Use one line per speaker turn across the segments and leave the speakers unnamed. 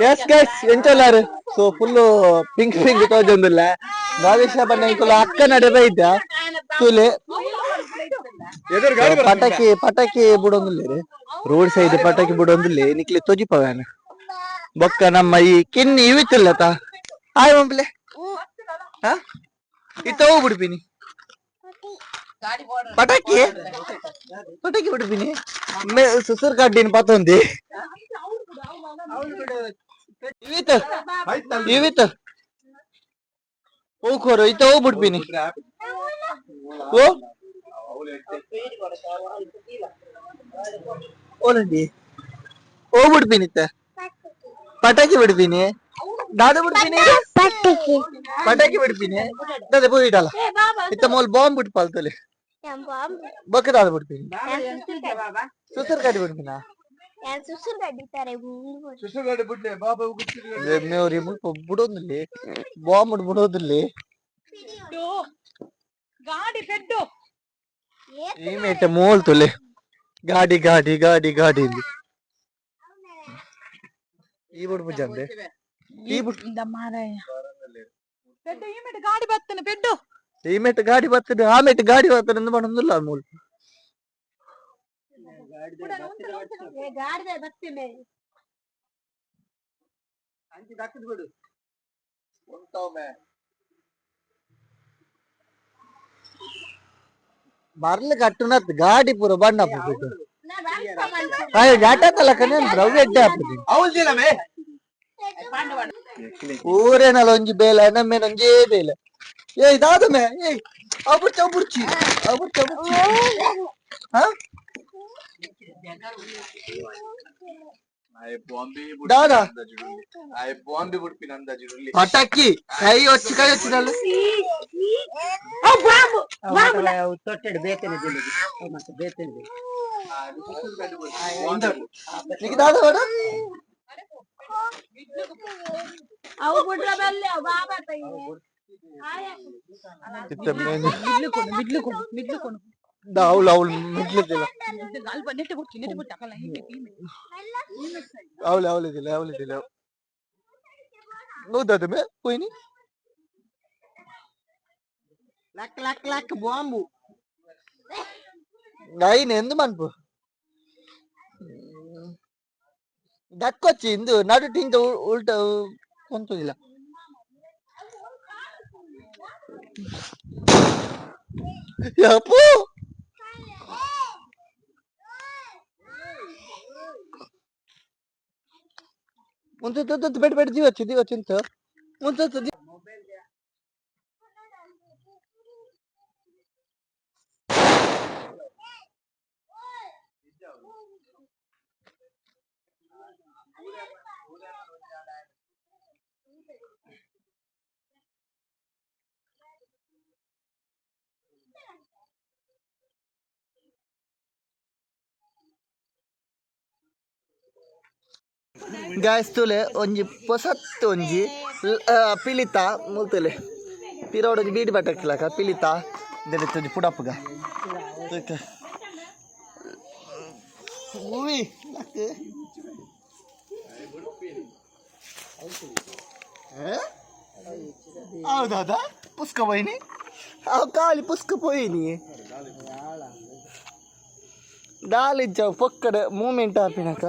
S guys ಎಂಚಲ್ಲಾರು so full pink pink ತೋಜೊಂದಿಲ್ಲ ನಾಗೇಶ ಬಣ್ಣ ಇಂಕುಲ ಅಕ್ಕ ನಡೆ ಬೈದ್ದ ತುಲೆ ಪಟಾಕಿ ಪಟಾಕಿ ಬಿಡೊಂದಿಲ್ಲ ರೋಡ್ ಸೈಡ್ ಪಟಾಕಿ ಬಿಡೊಂದಿಲ್ಲ ನಿಕ್ಲಿ ತೊಜಿಪವೇನ ಬೊಕ್ಕ ನಮ್ಮ ಈ ಕಿನ್ನಿ ಇವಿತ್ತಿಲ್ಲತ ಆಯ್ ಮಂಪ್ಲೆ ಹಾ ಇತ್ತ ಹೋಗ್ ಬಿಡ್ತೀನಿ ಪಟಾಕಿ ಪಟಾಕಿ ಬಿಡ್ತೀನಿ ಸುಸೂರ್ ಕಡ್ಡಿನ ಪತ್ತೊಂದಿ ಇವಿತ್ತು ಇವಿತ್ತು ಹೋಗ್ಕೋರು ಇತ್ತ ಹೋಗ್ ಬಿಡ್ತೀನಿ ಓ ಓಲಂಡಿ ಹೋಗ್ ಬಿಡ್ತೀನಿ ಇತ್ತ ಪಟಾಕಿ ಬಿಡ್ತೀನಿ ದಾದ ಬಿಡ್ತೀನಿ ಪಟಾಕಿ ಬಿಡ್ತೀನಿ ದಾದ போயிட்டால ಇತ್ತ ಮೋಲ್ ಬಾಂಬ್ ಬಿಟ್ಟು ಪಾಲ್ತಲೆ ಬೊಕ್ಕ ದಾದ ಬಿಡ್ತೀನಿ ಸುಸೂರ್ ಕಡ್ಡಿ ಬಿಡ್ತೀನಾ ಬಿಡೋದಿಲ್ಲ ಬಾಂಬ್ ಬಿಡೋದಿಲ್ಲ ಈ ಮೇಟ ಮೋಲ್ ತೊಲೆ ಗಾಡಿ ಗಾಡಿ ಗಾಡಿ ಗಾಡಿ ಈ ಬಿಡ್ಬು ಜಂದೆ ಈ ಗಾಡಿ ಬರ್ತನೆ ಪೆಡ್ಡು ಈ ಮೇಟ್ ಗಾಡಿ ಬರ್ತದೆ ಆ ಮೇಟ್ ಗಾಡಿ ಬರ್ತದೆ ಎಂದು ಮಾಡೋದಿಲ್ಲ ಮೂಲ್ ಬರ್ಲಿ ಕಟ್ಟುನತ್ ಗಾಡಿ ಪೂರ ಬಣ್ಣ ಜಾಟಲ್ಲ ಕನೆ ದ್ರವ್ಯ ಎಡ್ಡೆ ಹಾಕ್ಬಿಟ್ಟು ಊರೇನಲ್ಲ ಒಂಜಿ ಬೇಲ ನಮ್ಮೇನ ಒಂಜೇ ಬೇಲ ಏ ಇದಾದ ಮೇ ಏ ಅಬುರ್ಚಿ ಅಬುರ್ಚಿ ಅಬುರ್ಚಿ ಅಬುರ್ಚಿ ಹಾ दादा पटाकी कई వచ్చి కై వచ్చినాలు ఓ బాంబు బాంబు తొట్టెడు బేతెనే దిలిది ఓ మత బేతెనే నీకు దాదా వాడు అవు బుడ్ర బల్లే బాబా తై ఆయా మిడ్లు కొను అవులు అవులు మిడ్లు దిల అవులు అవులు దిల నువ్వు దదమే పోయిని లక్ లక్ లక్ బాంబు నైన్ ఎందు మన్పు దక్కొచ్చి ఇందు నడు టింక ఉల్ట కొంతుదిಲ್ಲ ಯಪ್ಪು ಮುಂದೆ ಬೆಡ್ ಬೆಡ್ ದಿವಚ್ಚಿ ಅಂತ ಮುಂದೆ ಗಾಯ್ಸ್ ತುಲೆ ಒಂಜಿ ಪೊಸತ್ತು ಒಂಜಿ ಪಿಲಿತ ಮುಲ್ತಲೆ ಪಿರೋಡ್ ಒಂಜಿ ಬೀಡಿ ಬಟ್ಟಕ್ಲಕ ಪಿಲಿತ ದೆರೆತ್ ಒಂಜಿ ಪುಡಪ್ಪಗ ಮೂವಿ ಹೌದಾ ಪುಸ್ಕ ಪೋಯಿನಿ ಅವ್ ಖಾಲಿ ಪುಸ್ಕ ಪೋಯಿನಿ ದಾಲಿಜ್ಜ ಪೊಕ್ಕಡ ಮೂಮೆಂಟ್ ಆಪಿನಕ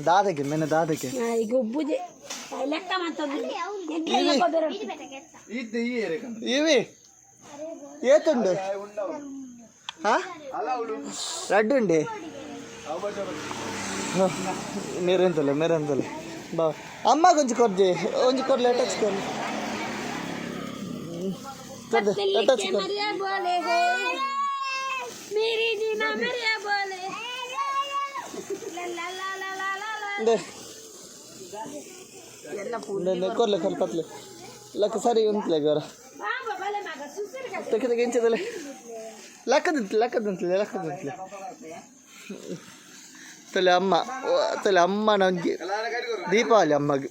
दादके मैंने दादके इवी ಏತುಂಡು ಹಾ ರೆಡ್ ಉಂಡೆ ಮೇರಂತಲ್ಲ ಬಾ ಅಮ್ಮ ಒಂಜಿ ಕೊರ್ಜೆ ಒಂಜಿ ಕೊರ್ಲೆ ಟಚ್ ಕೊರ್ಲೆ ಟಚ್ ಕೊರ್ಲೆ मेरी जीना मेरे बोले ಕೊರ್ಲೆ ಕಲ್ಪತ್ಲೆ ಲಕ್ಕ ಸರಿ ಉಂಟ್ಲೆ ಗರ ತೆಗೆ ಎಂಚದಲೆ ಲಕ್ಕದಂತಲೆ ತಲೆ ಅಮ್ಮ ನಂಗೆ ದೀಪಾವಳಿ ಅಮ್ಮಗೆ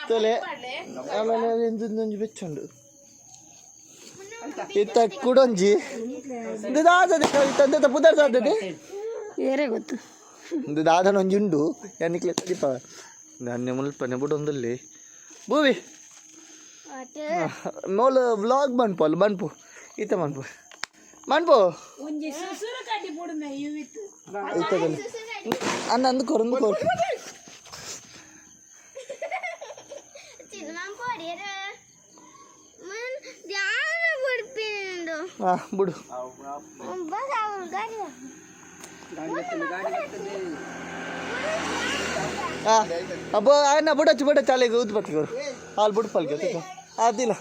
ತೊಲೆ ಆಮೇಲೆ ಒಂದೊಂದು ಬೆಚ್ಚುಂಡು ಇತ್ತ ಕುಡೊಂಜಿ ಇದು ದಾದದೆ ತಂದೆ ಪುದರ್ ದಾದದೆ
ಏರೇ ಗೊತ್ತು
ಇದು ದಾದನ ಒಂಜಿ ಉಂಡು ಎನ್ನಿಕ್ಲೆ ತಡಿಪ ಧಾನ್ಯ ಮುಲ್ಪನೆ ಬುಡೊಂದಲ್ಲಿ ಭೂವಿ ನೋಲು ವ್ಲಾಗ್ ಮನ್ಪು ಅಲ್ಲ ಮನ್ಪು ಈತ ಮನ್ಪು ಮನ್ಪು ಈತದಲ್ಲಿ ಅನ್ನ ಅಂದುಕೋರು ಬಿಡು ಅಬ್ಬ ಅನ್ನ ಬುಡಚ್ಚು ಬುಡ ಚಾಲೆಗೆ ಊದ್ ಬತ್ತಿಗೋರು ಹಾಲು ಬುಡ್ ಪಲ್ಗೆ ಆದಿಲ್ಲ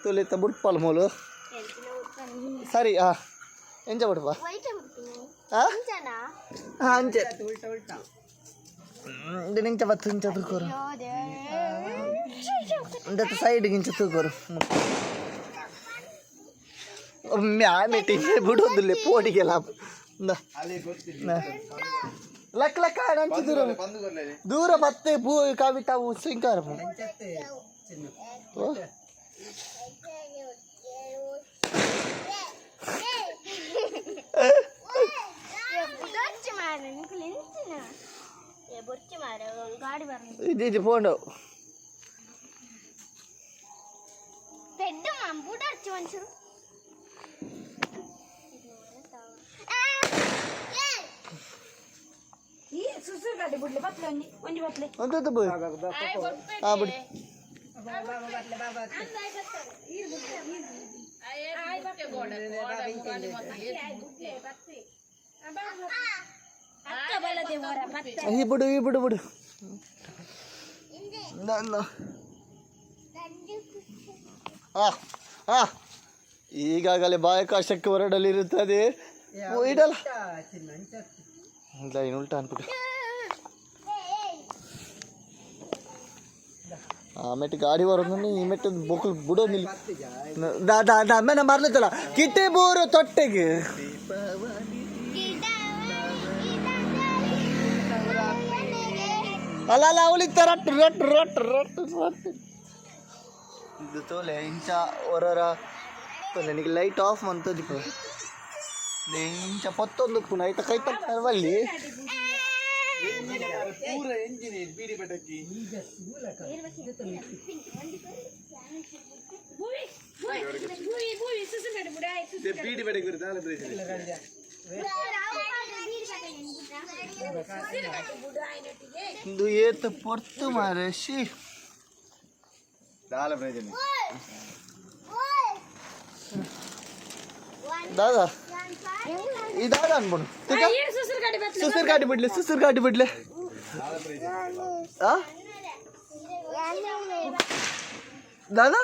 ತೊಲಿತ ಬುಡ್ ಪಲ್ ಮೂಲು ಸರಿ ಎಂಜ ಬಿಡ್ಬಾ ಅಂಚೆ ನಿಂಚ ಬತ್ತು ಇಂಚ ತೂಕೋರು ಸೈಡ್ಗೆ ಇಂಚ ತೂಕೋರು ಒಮ್ಮೆ ಟಿಂಗೆ ಬಿಡೋದಿಲ್ಲ ಪೋಡಿಗೆಲ್ಲ ಲಕ್ ಲಕ್ಕ ನಂಚು ದೂರ ದೂರ ಮತ್ತೆ ಭೂ ಕವಿತಾವು ಸಿಂಕಾರ ఇది పోండు ಬಿಡು ಈ ಬಿಡು ಬಿಡು ಈಗಾಗಲೇ ಬಾಹ್ಯಾಕಾಶಕ್ಕೆ ಹೊರಡಲಿರುತ್ತದೆ ಇಡಲ್ಲ ಇಲ್ಲ ಏನು ಉಲ್ಟಾ ಅನ್ಬಿಟ್ಟು ಆಮೇಲೆ ಗಾಡಿ ಬರೋದು ಈ ಮೆಟ್ಟ ಬೊಕ್ಕಲು ಬಿಡೋದಿಲ್ಲ ಅಮ್ಮನ ಮರ್ಲತ್ತಲ್ಲ ಕಿಟ್ಟೆ ಬೋರು ತೊಟ್ಟೆಗೆ ಅಲ್ಲ ಅಲ್ಲ ಅವಳಿತ್ತ ರಟ್ಟು ರಟ್ಟು ರಟ್ಟು ರಟ್ಟು ರಟ್ಟು ಇದು ತೋಲೆ ಇಂಚ ಹೊರರ ತೊಲೆ ನಿನಗೆ ಲೈಟ್ ಆಫ್ ಅಂತದಿಪ್ಪ ಇಂಚ ಪತ್ತೊಂದು ಪುನಃ ಆಯ್ತಾ ಕೈ ತಲ್ಲಿ ಇದು ಏತ ಪೊರ್ತು ಮಾರೇಶಿ ದಾದಾ ಈ ದಾದಾ ಅನ್ಬೋದು ಸುಸರ್ ಗಾಡಿ ಬಿಡ್ಲೆ ದಾದಾ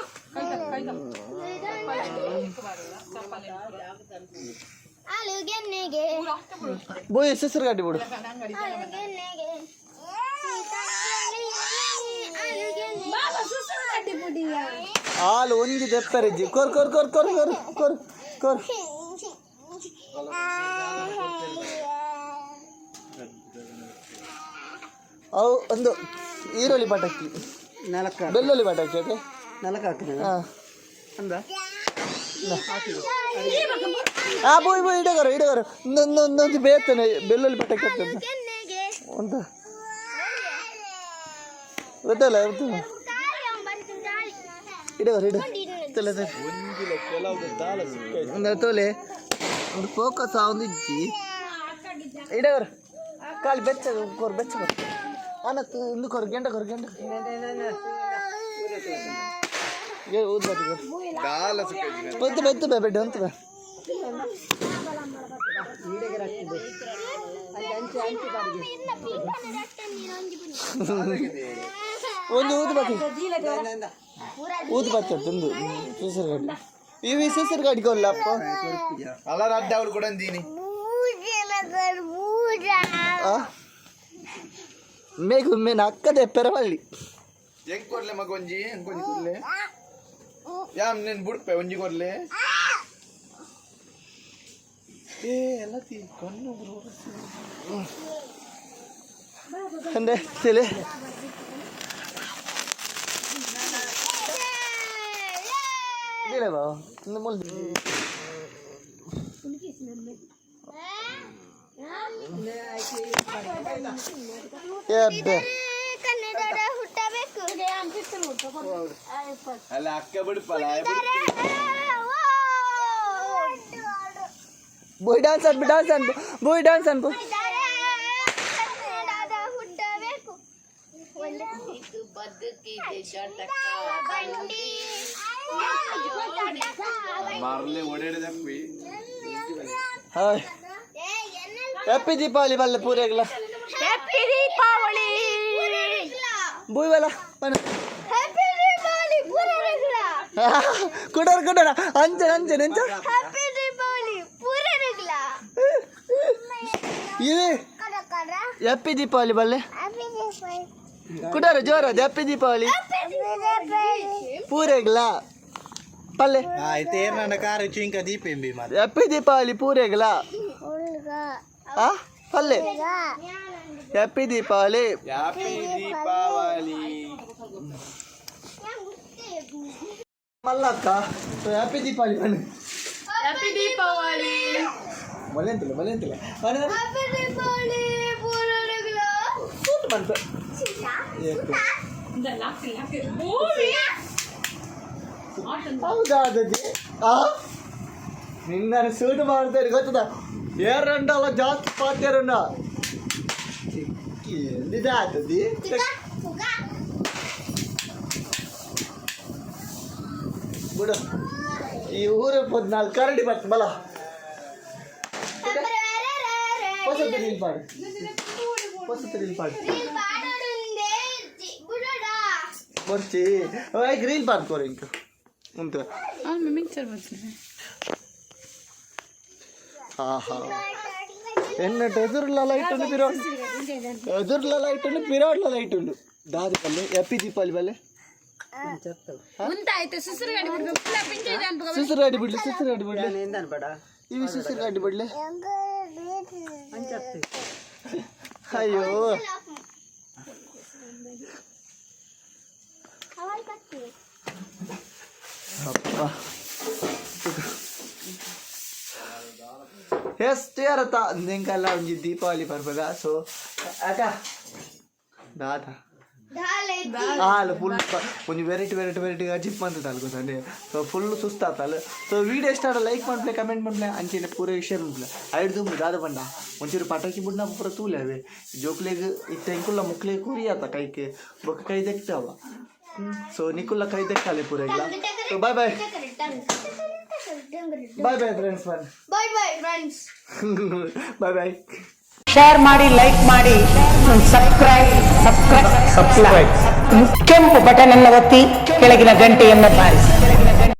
ಬೋಯ್ ಸುಸರ್ ಗಾಡಿ ಬಿಡು ಹಾಲು ಒಂಜಿ ತೆಪ್ಪರಿಜ್ಜಿ ಕೊರ್ ಕೊರ್ ಕೊರ್ ಕೊರ್ ಕೊರ್ ಕೊರ್ ಕೊರ್ ಅವು ಒಂದು ಈರುಳ್ಳಿ ಪಟಾಕಿ ಬೆಳ್ಳುಳ್ಳಿ ಪಟಾಕಿ ಅದೇ ಬೋಯ್ ಬೋಯ್ ಇಡಗರು ಇನ್ನೊಂದು ಬೇತಾನೆ ಬೆಳ್ಳುಳ್ಳಿ ಪಟಾಕಿ ಆಗ್ತದೆ ಅಂತ ಗೊತ್ತಲ್ಲ ಇಡಗರು ತೋಲೆ ಒಂದು ಫೋಕಸ್ ಒಂದು ಇಜ್ಜಿ ಇಡಗರು ಕಾಲು ಬೆಚ್ಚ ಬೆಚ್ಚ ಅನ್ನ ಇಂದು ಕೊರು ಗೆಂಡ ಬೆತ್ತು ಬೆಡ್ ಅಂತ ಒಂದು ಊದು ಬರ್ತದೆ ಒಂದು ಸುಸರ್ ಗಾಡಿ ಇವಿ ಸುಸರ್ ಗಾಡಿ ಕೊಲ್ಲಪ್ಪ
ಅಲ್ಲ ಅಡ್ಡ ಅವಳು ಕೂಡ ಅಂದೀನಿ
ಮೇಘ ಮೇನ ಅಕ್ಕದೆ ಪೆರವಳ್ಳಿ
ಹೆಂಗ್ ಕೊಡ್ಲೆ ಮಗ ಒಂಜಿ ಕೊಡ್ಲೆ ಯಾಮ್ ನೀನ್ ಬುಡ್ಪೆ ಒಂಜಿ ಕೊಡ್ಲೆ
ಅಂದ್ರೆ ತಿಳಿ
ಅಲ್ಲ ಅಕ್ಕ ಬಿಡ್ಪಲ್ಲ
ಬೋಯ್ ಡಾನ್ಸ್ ಅನ್ಬು ಬೋಯ್ ಡಾನ್ಸ್ ಅನ್ಬು
ಮಾರ್ಲೆ ಓಡಾಡಿದಪ್ಪಿ
ಹಾಯ್ ಹ್ಯಾಪಿ ದೀಪಾವಳಿ ಬಲ್ಲೆ ಪೂರೆಗ್ಲ
ಹ್ಯಾಪಿ ದೀಪಾವಳಿ
ಬೋಯ್ ಬಲ
ಹ್ಯಾಪಿ ದೀಪಾವಳಿ ಪೂರೈಗ್ಲ
ಕೊಡೋರು ಅಂಚೆ
ಹ್ಯಾಪಿ ದೀಪಾವಳಿ ಪೂರೈಗ್ಲ
ಇದು ಹ್ಯಾಪಿ ದೀಪಾವಳಿ ಬಲ್ಲೆ ಕುಡಾರು ಜೋರ ಹ್ಯಾಪಿ ದೀಪಾವಳಿ ಪೂರೆಗ್ಲ ಪಲ್ಲೆ
అయితే ఏమన్నా కారు ఇచ్చి ఇంకా దీపేంబి మరి
ಹ್ಯಾಪಿ ದೀಪಾವಳಿ ಪೂರೆಗ್ಲ ಆ ಪಲ್ಲೆ ಹ್ಯಾಪಿ ದೀಪಾವಳಿ
హ్యాపీ దీపావళి
ಮಲ್ಲಕ್ಕ ಹ್ಯಾಪಿ ದೀಪಾವಳಿ ಬನ್ನಿ
ಹ್ಯಾಪಿ ದೀಪಾವಳಿ
ಮಲೆಂತಿಲ್ಲ
ಹ್ಯಾಪಿ ದೀಪಾವಳಿ ಪೂರೈಗ್ಲ
ಬಂತು ಹೌದಾ ಅದಜ್ಜಿ ನಿನ್ನ ಸೂಟ್ ಮಾಡ್ತಾರೆ ಗೊತ್ತದ ಏರಂಡಲ್ಲ ಜಾಸ್ತಿ ಪಾತ್ಯಾರನ್ನ ಎಲ್ಲಿದೆ ಆತದಿ ಬಿಡು ಈ ಊರು 14 ಕರಡಿ ಬರ್ತ ಬಲ ಹೊಸತು ರೀಲ್ ಪಾಡು ಬರ್ಚಿ ಗ್ರೀನ್ ಪಾರ್ಕ್ ಕೋರಿ ಇಂಕ ಉಂಟು ಆಹಾ ఎన్నట్టు ఎదురుల లైట్ ఉంది పిరోడ్ల లైట్ ఉంది దాది పల్లె హ్యాపీ దీపావళి పల్లె ಸುಸುರಾಡಿ ಬಿಡ್ಲಿ ಇವಿ ಸುಸುರಾಡಿ ಬಿಡ್ಲಿ ಅಯ್ಯೋ ಅಪ್ಪ ಎಷ್ಟು ಇರತ್ತ ನಿಂಗೆಲ್ಲ ಒಂಜಿ ದೀಪಾವಳಿ ಬರ್ಬೋದ ಸೊ ಅಕ್ಕ ದಾದ ಹಾಲು ಫುಲ್ ಒಂದು ವೆರೈಟಿగా ಜಿಪ್ಪಂತಲ್ಲ ಗೊತ್ತಂడి ಸೊ ಫುಲ್ ಸುಸ್ತಾತಲ್ಲ ಸೊ ವಿಡಿಯೋ ಇಷ್ಟ ಲೈಕ್ ಮಾಡ್ಲೆ ಕಮೆಂಟ್ ಮಾಡ್ಲೆ ಅಂಚೆನೆ ಪೂರ ವಿಷಯ ಮಾಡ್ಲೆ ಐಡ್ದು ದಾದ ಬಂಡ ಒಂಚೂರು ಪಟಾಕಿ ಬಿಡ್ನ ಪೂರ ತೂಲೆ ಅವೆ ಜೋಕ್ಲೆಗ್ ಇತ್ತ ಎಂಕುಲ್ಲ ಮುಕ್ಲೆ ಕುರಿಯಾತ ಕೈಗೆ ಬೊಕ್ಕ ಕೈ ದೆಕ್ತಾವ ಸೊ ನಿಕುಲ್ಲ ಕೈ ದೆಕ್ಕಾಲೆ ಪೂರ ಇಲ್ಲ so bye friends bye
share ಮಾಡಿ ಲೈಕ್ ಮಾಡಿ ಸಬ್ಸ್ಕ್ರೈಬ್ ಕೆಂಪು ಬಟನ್ ಅನ್ನು ಒತ್ತಿ ಕೆಳಗಿನ ಗಂಟೆಯನ್ನು ಬಾರಿಸಿ